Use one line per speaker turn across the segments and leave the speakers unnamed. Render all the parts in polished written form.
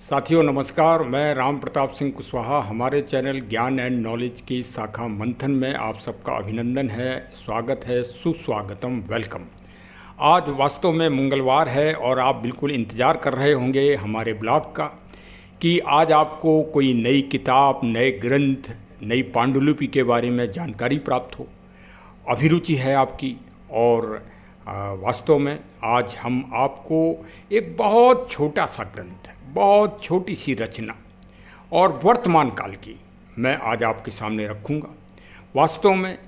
साथियों नमस्कार, मैं राम प्रताप सिंह कुशवाहा। हमारे चैनल ज्ञान एंड नॉलेज की शाखा मंथन में आप सबका अभिनंदन है, स्वागत है, सुस्वागतम, वेलकम। आज वास्तव में मंगलवार है और आप बिल्कुल इंतज़ार कर रहे होंगे हमारे ब्लॉग का कि आज आपको कोई नई किताब, नए ग्रंथ, नई पांडुलिपि के बारे में जानकारी प्राप्त हो। अभिरुचि है आपकी और वास्तव में आज हम आपको एक बहुत छोटा सा ग्रंथ, बहुत छोटी सी रचना और वर्तमान काल की मैं आज आपके सामने रखूँगा। वास्तव में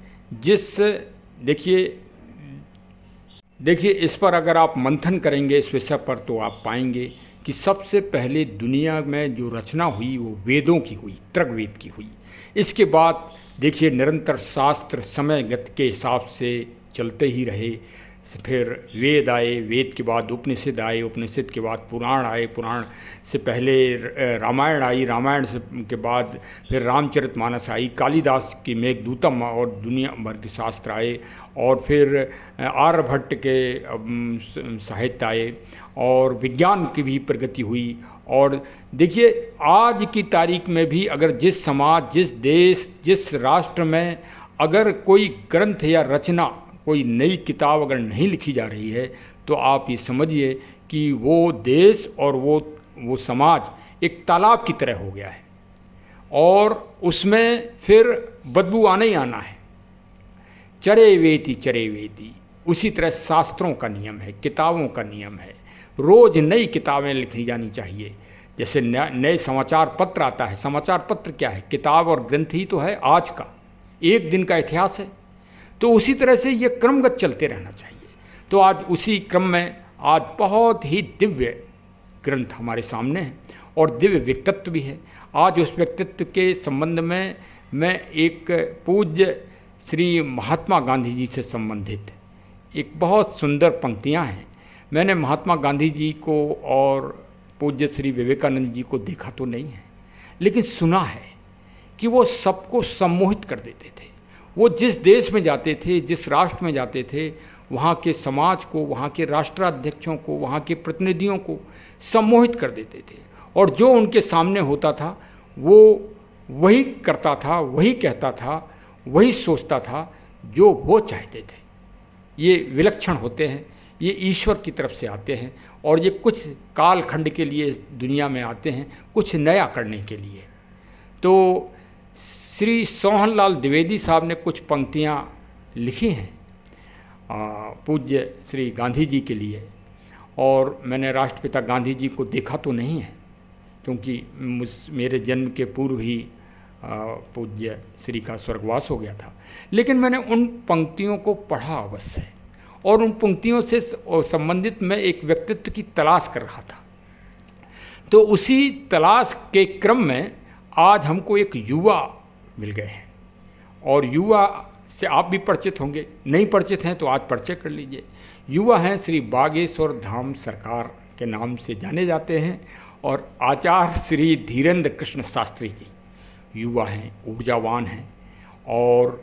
देखिए इस पर अगर आप मंथन करेंगे इस विषय पर तो आप पाएंगे कि सबसे पहले दुनिया में जो रचना हुई वो वेदों की हुई, ऋग्वेद की हुई। इसके बाद देखिए निरंतर शास्त्र समय गति के हिसाब से चलते ही रहे। फिर वेद आए, वेद के बाद उपनिषद आए, उपनिषद के बाद पुराण आए, पुराण से पहले रामायण आई, रामायण से के बाद फिर रामचरितमानस आई, कालिदास की मेघदूतम और दुनिया भर के शास्त्र आए, और फिर आर्यभट्ट के साहित्य आए और विज्ञान की भी प्रगति हुई। और देखिए आज की तारीख में भी अगर जिस समाज, जिस देश, जिस राष्ट्र में अगर कोई ग्रंथ या रचना, कोई नई किताब अगर नहीं लिखी जा रही है तो आप ये समझिए कि वो देश और वो समाज एक तालाब की तरह हो गया है और उसमें फिर बदबू आना ही आना है। चरे वेति उसी तरह शास्त्रों का नियम है, किताबों का नियम है। रोज़ नई किताबें लिखी जानी चाहिए। जैसे नए समाचार पत्र आता है, समाचार पत्र क्या है? किताब और ग्रंथ ही तो है आज का, एक दिन का इतिहास है। तो उसी तरह से ये क्रमगत चलते रहना चाहिए। तो आज उसी क्रम में आज बहुत ही दिव्य ग्रंथ हमारे सामने हैं और दिव्य व्यक्तित्व भी है। आज उस व्यक्तित्व के संबंध में मैं एक पूज्य श्री महात्मा गांधी जी से संबंधित एक बहुत सुंदर पंक्तियां हैं। मैंने महात्मा गांधी जी को और पूज्य श्री विवेकानंद जी को देखा तो नहीं है, लेकिन सुना है कि वो सबको सम्मोहित कर देते थे। वो जिस देश में जाते थे, जिस राष्ट्र में जाते थे, वहाँ के समाज को, वहाँ के राष्ट्राध्यक्षों को, वहाँ के प्रतिनिधियों को सम्मोहित कर देते थे। और जो उनके सामने होता था वो वही करता था, वही कहता था, वही सोचता था जो वो चाहते थे। ये विलक्षण होते हैं, ये ईश्वर की तरफ से आते हैं और ये कुछ कालखंड के लिए दुनिया में आते हैं, कुछ नया करने के लिए। तो श्री सोहनलाल द्विवेदी साहब ने कुछ पंक्तियाँ लिखी हैं पूज्य श्री गांधी जी के लिए। और मैंने राष्ट्रपिता गांधी जी को देखा तो नहीं है क्योंकि मेरे जन्म के पूर्व ही पूज्य श्री का स्वर्गवास हो गया था, लेकिन मैंने उन पंक्तियों को पढ़ा अवश्य है और उन पंक्तियों से संबंधित मैं एक व्यक्तित्व की तलाश कर रहा था। तो उसी तलाश के क्रम में आज हमको एक युवा मिल गए हैं और युवा से आप भी परिचित होंगे, नहीं परिचित हैं तो आज परिचय कर लीजिए। युवा हैं श्री बागेश्वर धाम सरकार के नाम से जाने जाते हैं और आचार्य श्री धीरेन्द्र कृष्ण शास्त्री जी युवा हैं, ऊर्जावान हैं और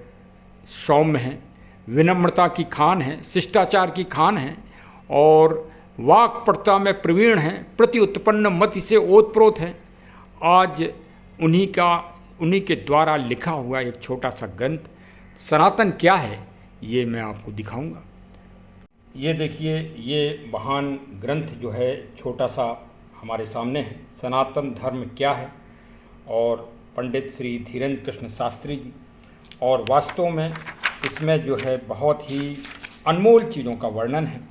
सौम्य हैं, विनम्रता की खान हैं, शिष्टाचार की खान हैं और वाक्पटुता में प्रवीण हैं, प्रति उत्पन्न मति से ओतप्रोत हैं। आज उन्हीं के द्वारा लिखा हुआ एक छोटा सा ग्रंथ सनातन क्या है ये मैं आपको दिखाऊंगा। ये देखिए, ये महान ग्रंथ जो है छोटा सा हमारे सामने है, सनातन धर्म क्या है, और पंडित श्री धीरेन्द्र कृष्ण शास्त्री जी। और वास्तव में इसमें जो है बहुत ही अनमोल चीज़ों का वर्णन है।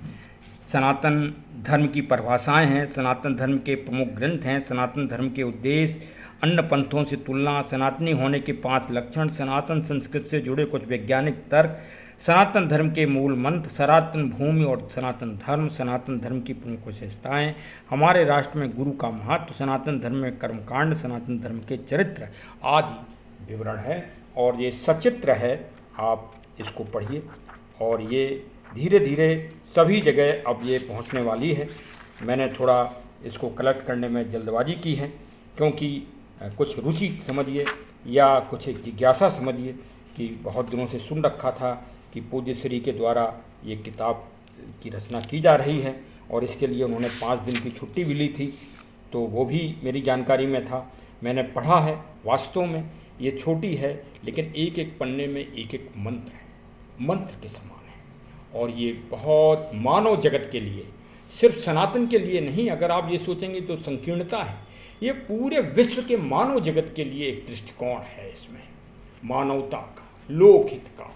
सनातन धर्म की परिभाषाएं हैं, सनातन धर्म के प्रमुख ग्रंथ हैं, सनातन धर्म के उद्देश्य, अन्य पंथों से तुलना, सनातनी होने के 5 लक्षण, सनातन संस्कृति से जुड़े कुछ वैज्ञानिक तर्क, सनातन धर्म के मूल मंत्र, सनातन भूमि और सनातन धर्म, सनातन धर्म की प्रमुख विशेषताएं, हमारे राष्ट्र में गुरु का महत्व, सनातन धर्म में कर्मकांड, सनातन धर्म के चरित्र आदि विवरण है। और ये सचित्र है, आप इसको पढ़िए और ये धीरे धीरे सभी जगह अब ये पहुंचने वाली है। मैंने थोड़ा इसको कलेक्ट करने में जल्दबाजी की है क्योंकि कुछ रुचि समझिए या कुछ जिज्ञासा समझिए कि बहुत दिनों से सुन रखा था कि पूज्य श्री के द्वारा ये किताब की रचना की जा रही है और इसके लिए उन्होंने 5 दिन की छुट्टी भी ली थी। तो वो भी मेरी जानकारी में था, मैंने पढ़ा है। वास्तव में ये छोटी है लेकिन एक एक पन्ने में एक एक मंत्र है, मंत्र के समान है। और ये बहुत मानव जगत के लिए, सिर्फ सनातन के लिए नहीं, अगर आप ये सोचेंगे तो संकीर्णता है, ये पूरे विश्व के मानव जगत के लिए एक दृष्टिकोण है। इसमें मानवता का, लोकहित का,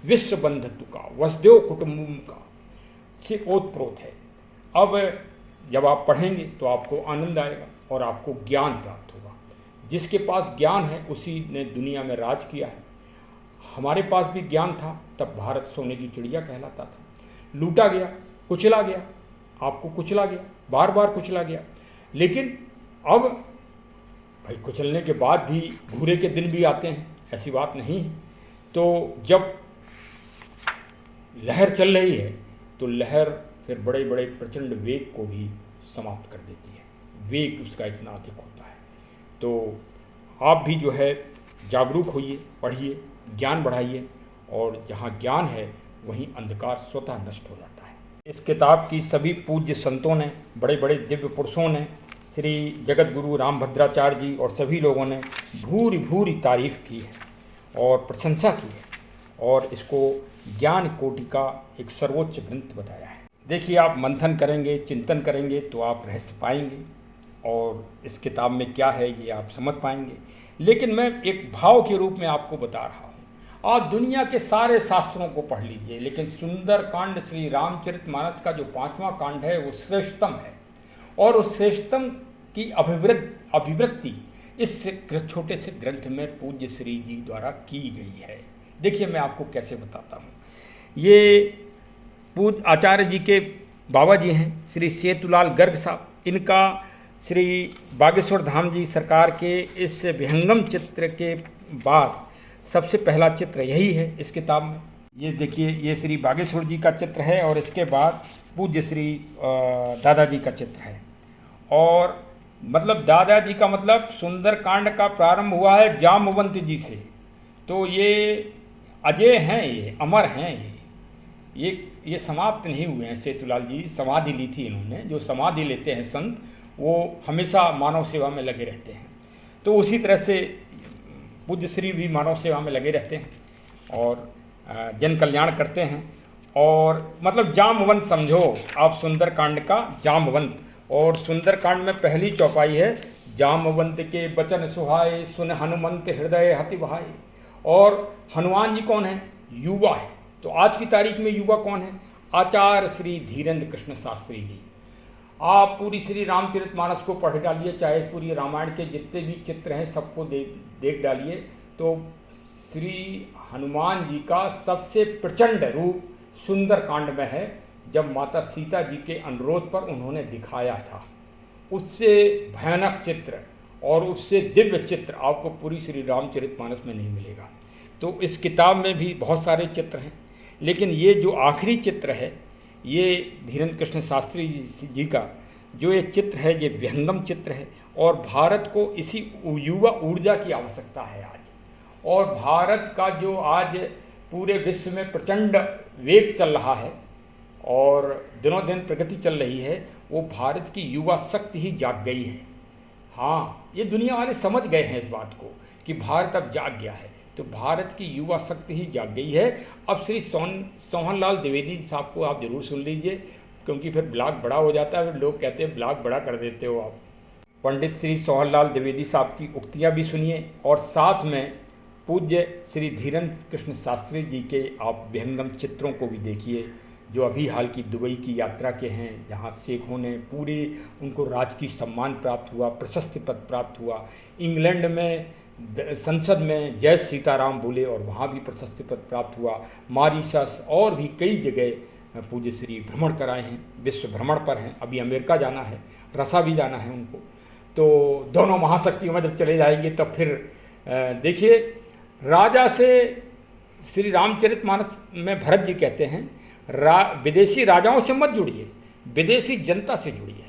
विश्व बंधुत्व का, वसुधैव कुटुंबकम का से ओतप्रोत है। अब जब आप पढ़ेंगे तो आपको आनंद आएगा और आपको ज्ञान प्राप्त होगा। जिसके पास ज्ञान है उसी ने दुनिया में राज किया है। हमारे पास भी ज्ञान था, तब भारत सोने की चिड़िया कहलाता था। लूटा गया, कुचला गया, आपको कुचला गया, बार बार कुचला गया। लेकिन अब भाई कुचलने के बाद भी भूरे के दिन भी आते हैं, ऐसी बात नहीं है। तो जब लहर चल रही है तो लहर फिर बड़े बड़े प्रचंड वेग को भी समाप्त कर देती है। वेग उसका इतना अधिक होता है। तो आप भी जो है जागरूक होइए, पढ़िए, ज्ञान बढ़ाइए, और जहाँ ज्ञान है वहीं अंधकार स्वतः नष्ट हो जाता है। इस किताब की सभी पूज्य संतों ने, बड़े बड़े दिव्य पुरुषों ने, श्री जगत गुरु रामभद्राचार्य जी और सभी लोगों ने भूरी भूरी तारीफ की है और प्रशंसा की है, और इसको ज्ञान कोटि का एक सर्वोच्च ग्रंथ बताया है। देखिए, आप मंथन करेंगे, चिंतन करेंगे तो आप रहस्य पाएंगे और इस किताब में क्या है ये आप समझ पाएंगे। लेकिन मैं एक भाव के रूप में आपको बता रहा हूँ। आप दुनिया के सारे शास्त्रों को पढ़ लीजिए, लेकिन सुंदर कांड श्री रामचरितमानस का जो 5वां कांड है वो श्रेष्ठतम है, और उस श्रेष्ठतम की अभिवृत्ति इस छोटे से ग्रंथ में पूज्य श्री जी द्वारा की गई है। देखिए, मैं आपको कैसे बताता हूँ। ये पूज्य आचार्य जी के बाबा जी हैं, श्री सेतुलाल गर्ग साहब। इनका श्री बागेश्वर धाम जी सरकार के इस विहंगम चित्र के बाद सबसे पहला चित्र यही है इस किताब में। ये देखिए, ये श्री बागेश्वर जी का चित्र है और इसके बाद पूज्य श्री दादाजी का चित्र है। और मतलब दादाजी का मतलब सुंदरकांड का प्रारंभ हुआ है जामवंत जी से। तो ये अजय हैं, ये अमर हैं, ये समाप्त नहीं हुए हैं। सेतुलाल जी समाधि ली थी इन्होंने। जो समाधि लेते हैं संत, वो हमेशा मानव सेवा में लगे रहते हैं। तो उसी तरह से पूज्य श्री भी मानव सेवा में लगे रहते हैं और जन कल्याण करते हैं। और मतलब जामवंत समझो आप, सुंदरकांड का जामवंत। और सुंदरकांड में पहली चौपाई है, जामवंत के बचन सुहाए, सुन हनुमंत हृदय हति बहाए। और हनुमान जी कौन है? युवा है। तो आज की तारीख में युवा कौन है? आचार्य श्री धीरेन्द्र कृष्ण शास्त्री जी। आप पूरी श्री रामचरितमानस को पढ़ डालिए, चाहे पूरी रामायण के जितने भी चित्र हैं सबको देख डालिए, तो श्री हनुमान जी का सबसे प्रचंड रूप सुंदरकांड में है, जब माता सीता जी के अनुरोध पर उन्होंने दिखाया था। उससे भयानक चित्र और उससे दिव्य चित्र आपको पूरी श्री रामचरितमानस में नहीं मिलेगा। तो इस किताब में भी बहुत सारे चित्र हैं, लेकिन ये जो आखिरी चित्र है, ये धीरेन्द्र कृष्ण शास्त्री जी का जो ये चित्र है, ये विहंगम चित्र है। और भारत को इसी युवा ऊर्जा की आवश्यकता है आज। और भारत का जो आज पूरे विश्व में प्रचंड वेग चल रहा है और दिनों दिन प्रगति चल रही है, वो भारत की युवा शक्ति ही जाग गई है। हाँ, ये दुनिया वाले समझ गए हैं इस बात को कि भारत अब जाग गया है। तो भारत की युवा शक्ति ही जाग गई है। अब श्री सोहनलाल द्विवेदी साहब को आप जरूर सुन लीजिए, क्योंकि फिर ब्लॉग बड़ा हो जाता है, फिर लोग कहते हैं ब्लॉग बड़ा कर देते हो आप। पंडित श्री सोहनलाल द्विवेदी साहब की उक्तियाँ भी सुनिए, और साथ में पूज्य श्री धीरेन्द्र कृष्ण शास्त्री जी के आप विहंगम चित्रों को भी देखिए, जो अभी हाल की दुबई की यात्रा के हैं, जहाँ शेखों ने पूरे उनको राजकीय सम्मान प्राप्त हुआ, प्रशस्ति पद प्राप्त हुआ। इंग्लैंड में संसद में जय सीताराम बोले और वहाँ भी प्रशस्ति पद प्राप्त हुआ। मॉरिशस और भी कई जगह पूज्य श्री भ्रमण कराए हैं, विश्व भ्रमण पर हैं। अभी अमेरिका जाना है, रसा भी जाना है उनको। तो दोनों महाशक्तियों में जब चले जाएंगे तब फिर देखिए, राजा से श्री रामचरितमानस में भरत जी कहते हैं, विदेशी राजाओं से मत जुड़िए, विदेशी जनता से जुड़िए।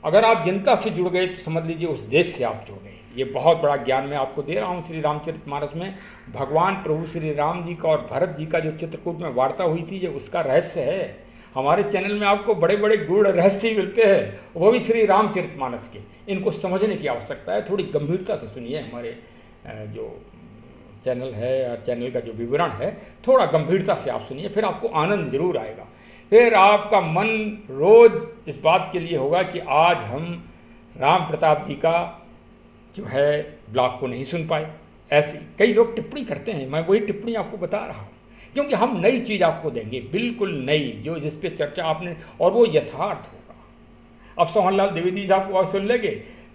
अगर आप जनता से जुड़ गए तो समझ लीजिए उस देश से आप जुड़ गए। ये बहुत बड़ा ज्ञान मैं आपको दे रहा हूँ। श्री रामचरितमानस में भगवान प्रभु श्री राम जी का और भरत जी का जो चित्रकूट में वार्ता हुई थी, ये उसका रहस्य है। हमारे चैनल में आपको बड़े बड़े गूढ़ रहस्य मिलते हैं, वो भी श्री रामचरितमानस के। इनको समझने की आवश्यकता है, थोड़ी गंभीरता से सुनिए। हमारे जो चैनल है या चैनल का जो विवरण है, थोड़ा गंभीरता से आप सुनिए, फिर आपको आनंद जरूर आएगा। फिर आपका मन रोज इस बात के लिए होगा कि आज हम राम प्रताप जी का जो है ब्लॉग को नहीं सुन पाए। ऐसे कई लोग टिप्पणी करते हैं, मैं वही टिप्पणी आपको बता रहा हूँ, क्योंकि हम नई चीज़ आपको देंगे, बिल्कुल नई, जो जिस पे चर्चा आपने, और वो यथार्थ होगा। अब सोहनलाल द्विवेदी साहब को आप सुन लेंगे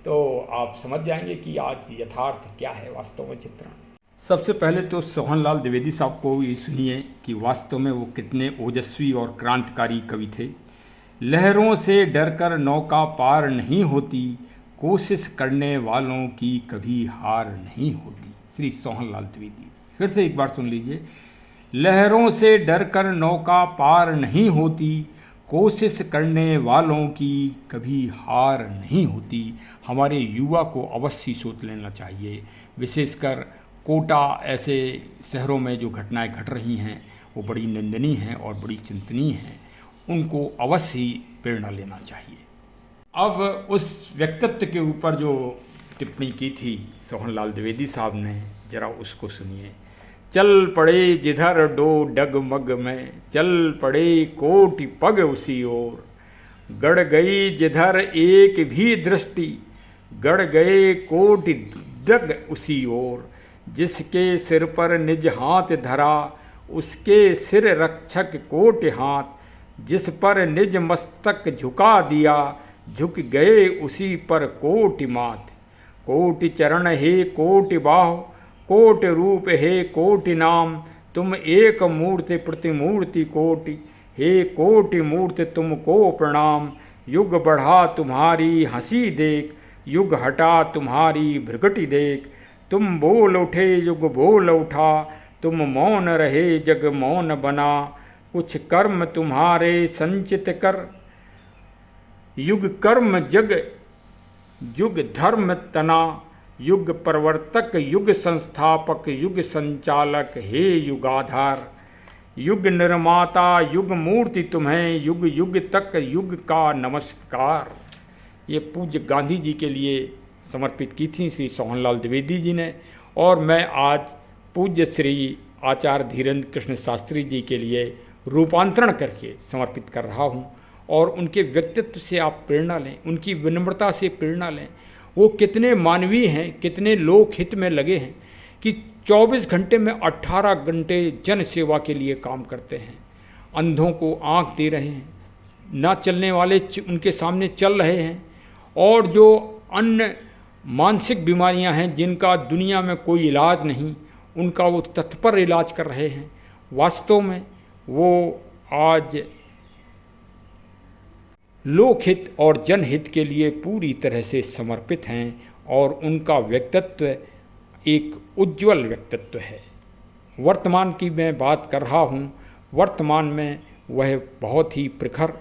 तो आप समझ जाएंगे कि आज यथार्थ क्या है वास्तव में चित्रण। सबसे पहले तो सोहनलाल द्विवेदी साहब को ये सुनिए कि वास्तव में वो कितने ओजस्वी और क्रांतिकारी कवि थे। लहरों से डरकर नौका पार नहीं होती, कोशिश करने वालों की कभी हार नहीं होती। श्री सोहनलाल द्विवेदी। फिर से एक बार सुन लीजिए। लहरों से डरकर नौका पार नहीं होती, कोशिश करने वालों की कभी हार नहीं होती। हमारे युवा को अवश्य सोच लेना चाहिए, विशेषकर कोटा ऐसे शहरों में जो घटनाएं घट रही हैं वो बड़ी निंदनीय हैं और बड़ी चिंतनीय हैं, उनको अवश्य ही प्रेरणा लेना चाहिए। अब उस व्यक्तित्व के ऊपर जो टिप्पणी की थी सोहनलाल द्विवेदी साहब ने, जरा उसको सुनिए। चल पड़े जिधर डो डगमग में, चल पड़े कोटि पग उसी ओर, गड़ गई जिधर एक भी दृष्टि, गड़ गए कोटि डग उसी ओर। जिसके सिर पर निज हाथ धरा, उसके सिर रक्षक कोटि हाथ, जिस पर निज मस्तक झुका दिया, झुक गए उसी पर कोटि माथ। कोटि चरण हे कोटि बाहु, कोटि रूप हे कोटि नाम, तुम एक मूर्ति प्रतिमूर्ति कोटि, हे कोटि मूर्ति तुमको प्रणाम। युग बढ़ा तुम्हारी हंसी देख, युग हटा तुम्हारी भृगटि देख, तुम बोल उठे युग बोल उठा, तुम मौन रहे जग मौन बना। कुछ कर्म तुम्हारे संचित कर, युग कर्म जग युग धर्म तना, युग प्रवर्तक युग संस्थापक युग संचालक हे युगाधार। युग निर्माता युग मूर्ति तुम्हें, युग युग तक युग का नमस्कार। ये पूज्य गांधी जी के लिए समर्पित की थी श्री सोहनलाल द्विवेदी जी ने, और मैं आज पूज्य श्री आचार्य धीरेन्द्र कृष्ण शास्त्री जी के लिए रूपांतरण करके समर्पित कर रहा हूँ। और उनके व्यक्तित्व से आप प्रेरणा लें, उनकी विनम्रता से प्रेरणा लें। वो कितने मानवीय हैं, कितने लोक हित में लगे हैं कि 24 घंटे में 18 घंटे जन सेवा के लिए काम करते हैं। अंधों को आँख दे रहे हैं, ना चलने वाले उनके सामने चल रहे हैं, और जो अन्य मानसिक बीमारियां हैं जिनका दुनिया में कोई इलाज नहीं, उनका वो तत्पर इलाज कर रहे हैं। वास्तव में वो आज लोकहित और जनहित के लिए पूरी तरह से समर्पित हैं, और उनका व्यक्तित्व एक उज्ज्वल व्यक्तित्व है। वर्तमान की मैं बात कर रहा हूँ, वर्तमान में वह बहुत ही प्रखर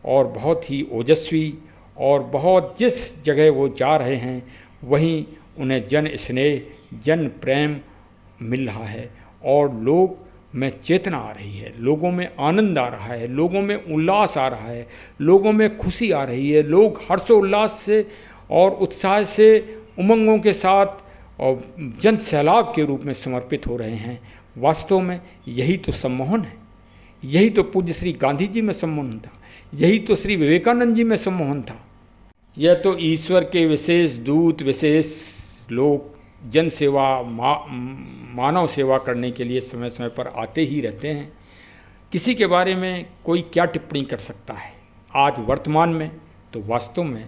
और बहुत ही ओजस्वी, और बहुत जिस जगह वो जा रहे हैं वहीं उन्हें जन स्नेह जन प्रेम मिल रहा है, और लोग में चेतना आ रही है, लोगों में आनंद आ रहा है, लोगों में उल्लास आ रहा है, लोगों में खुशी आ रही है। लोग हर्षोल्लास से और उत्साह से उमंगों के साथ और जन सैलाब के रूप में समर्पित हो रहे हैं। वास्तव में यही तो सम्मोहन है, यही तो पूज्य श्री गांधी जी में सम्मोहन था, यही तो श्री विवेकानंद जी में सम्मोहन था। यह तो ईश्वर के विशेष दूत, विशेष लोग जन सेवा मानव सेवा करने के लिए समय समय पर आते ही रहते हैं। किसी के बारे में कोई क्या टिप्पणी कर सकता है। आज वर्तमान में तो वास्तव में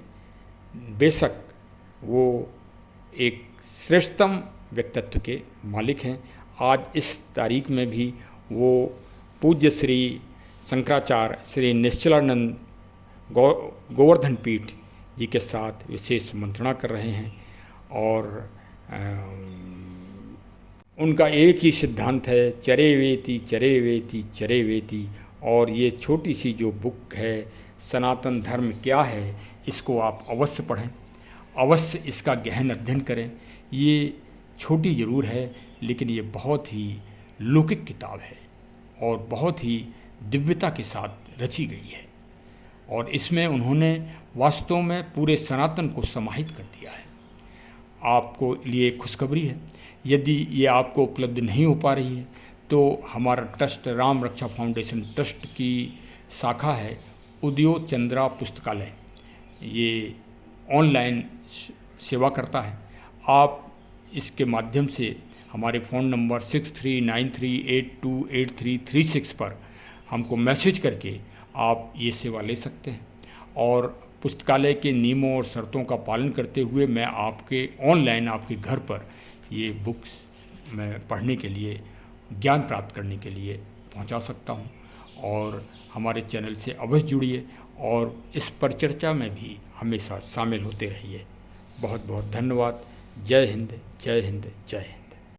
बेशक वो एक श्रेष्ठतम व्यक्तित्व के मालिक हैं। आज इस तारीख में भी वो पूज्य श्री शंकराचार्य श्री निश्चलानंद गोवर्धन पीठ जी के साथ विशेष मंत्रणा कर रहे हैं, और उनका एक ही सिद्धांत है, चरे वेति चरे वेति चरे वेति। और ये छोटी सी जो बुक है सनातन धर्म क्या है, इसको आप अवश्य पढ़ें, अवश्य इसका गहन अध्ययन करें। ये छोटी ज़रूर है, लेकिन ये बहुत ही लौकिक किताब है और बहुत ही दिव्यता के साथ रची गई है और इसमें उन्होंने वास्तव में पूरे सनातन को समाहित कर दिया है। आपको लिए खुशखबरी है, यदि ये आपको उपलब्ध नहीं हो पा रही है तो हमारा ट्रस्ट राम रक्षा फाउंडेशन ट्रस्ट की शाखा है उदयो चंद्रा पुस्तकालय, ये ऑनलाइन सेवा करता है। आप इसके माध्यम से हमारे फ़ोन नंबर 6393828336 पर हमको मैसेज करके आप ये सेवा ले सकते हैं और पुस्तकालय के नियमों और शर्तों का पालन करते हुए मैं आपके ऑनलाइन आपके घर पर ये बुक्स मैं पढ़ने के लिए, ज्ञान प्राप्त करने के लिए पहुंचा सकता हूं। और हमारे चैनल से अवश्य जुड़िए और इस परिचर्चा में भी हमेशा शामिल होते रहिए। बहुत बहुत धन्यवाद। जय हिंद, जय हिंद, जय हिंद।